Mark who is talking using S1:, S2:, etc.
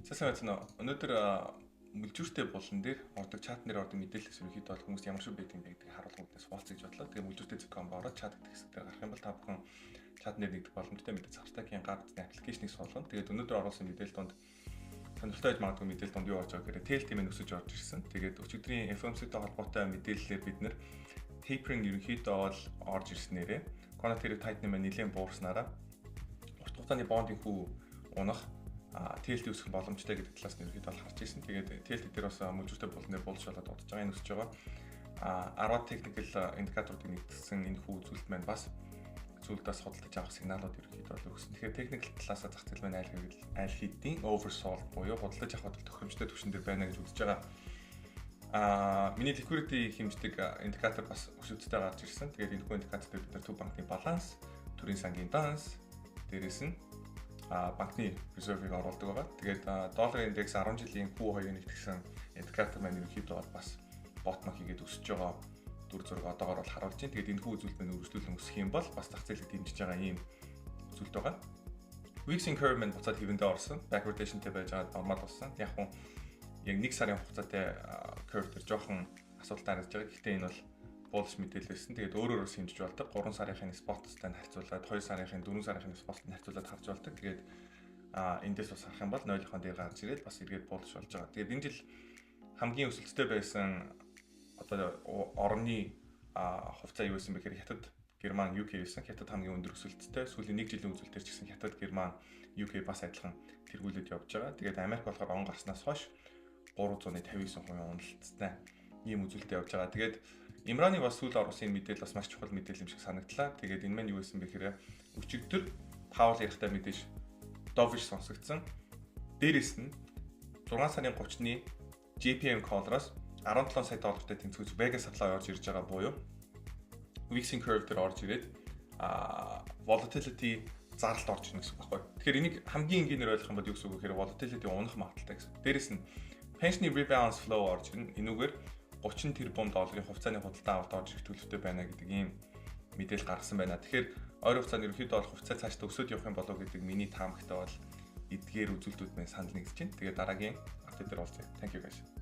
S1: Сайн өнөөдөр мүлжүүртэй болон дээр ордог чат нэр ордог мэдээлэлс ерөнхийдөө бол хүмүүс ямар шиг байдаг юм бэ гэдгийг харуулах үүднээс хуваалцаж бодлоо. Тэгээ мүлжүүртэй.com ороод чат гэдэг хэсгээр гарах юм бол та бүхэн чат нэр нэгдэх боломжтой мэдээ Завстагийн гар утасны аппликейшнийг суулгана. Тэгээд өнөөдөр оруулсан мэдээлэл донд сонирхолтой байж магадгүй мэдээлэл донд юу орж байгаа гэхээр тэл тимээ өсөж орж ирсэн. Тэгээд өчигдрийн FOMC-тэй холбоотой мэдээллээр бид нэр tapering ерөнхийдөө бол орж ирснээрээ quantitative tightening маань нэлээд буурснараа урт хугацааны бондын хүү унах TLT өсөх боломжтой гэдэг талаас нь ерөөдөө харж ирсэн. Тэгээд TLT дээр бас мүлжүүртэй болноор болж болоод удаж байгаа энэ өсөж байгаа. 10 technical индикаторуудыг нэгтгэсэн энэ хүү үзүүлэлт маань бас зүйлдээс судалдаж авах сигналууд ерөөдөө өгсөн. Тэгэхээр technical талаас зах зээл маань аль хэдийн oversold буюу худалдаж авах тохиромжтой түвшин дээр байна гэж үзэж байгаа. Миний liquidity хэмждэг индикатор бас өсөлттэй гарч ирсэн. Тэгээд энэ хүү индикатор дээр бид төв банкны баланс, төрийн сангийн данс, дээрээс нь банкны резервийг оруулдаг байгаа. Тэгээд долларын индекс 10 жилийн Q2 нэгтгэсэн индикатор маань ерөнхийдөө бас ботом хийгээд өсөж байгаа дүр зураг одоогоор бол харуулж байна. Тэгээд энэ хүү үзүүлэлт маань үргэлжлүүлэн өсөх юм бол бас зах зээлийг дэмжиж байгаа ийм үзүүлэлт байгаа. Wixing curve маань буцаад хэвэндээ орсон. Backwardationтэй байж байгаа нормал болсон. Яг нь яг 1 сарын хугацаатай curve дээр жоохон асуудалтай харагдаж байгаа. Гэхдээ энэ бол bullish мэдээлэл байсан. Тэгээд өөрөөр хэмжиж болдог. 3 сарын spot-тай харьцуулаад 2 сарын 4 сарын spot-тай харьцуулаад харж болдог. Тэгээд эндээс бас харах юм бол 0-ын дээр гарч ирээд бас эргээд bullish болж байгаа. Тэгээд энэ жил хамгийн өсөлттэй байсан одоо орны хувьцаа юу байсан бэ гэхээр Хятад, Герман, UK байсан. Хятад хамгийн өндөр өсөлттэй. Сүүлийн 1 жилийн үзүүлэлтээр ч гэсэн Хятад, Герман, UK бас адилхан тэргүүлээд явж байгаа. Тэгээд Америк болохоор он гарснаас хойш 359% уналттай ийм үзүүлэлт явж байгаа. Тэгээд Имраны бас сүүл оруулсан мэдээлэл бас маш чухал мэдээлэл юм шиг санагдлаа. Тэгээд энэ маань юу байсан бэ гэхээр өчигдөр Паул ярихтай мэдээж dovish сонсогдсон. Дээрээс нь 6 сарын 30-ны JPM call-аас 17 сая доллартай тэнцвэрч Vega supply орж ирж байгаа буюу Wixing curve дээр орж ирээд volatility зарлалт орж ирнэ гэсэн үг байхгүй. Тэгэхээр энийг хамгийн энгийнээр ойлгох юм бол юу гэсэн үг вэ гэхээр volatility унах магадaltaй гэсэн. Дээрээс нь pension rebalance flow орж ирнэ. Энүүгээр 30 тэрбум долларын хувьцааны худалдан авалт орж ирэх төлөвтэй байна гэдэг ийм мэдээлэл гаргасан байна. Тэгэхээр ойр хугацаанд ерөнхийдөө бол хувьцаа цаашдаа өсөж явах юм болов гэдэг миний таамагтай бол эдгээр үзүүлэлтүүд маань санал нэгдэж байна. Тэгээд дараагийн апдейт дээр уулзъя. Thank you guys.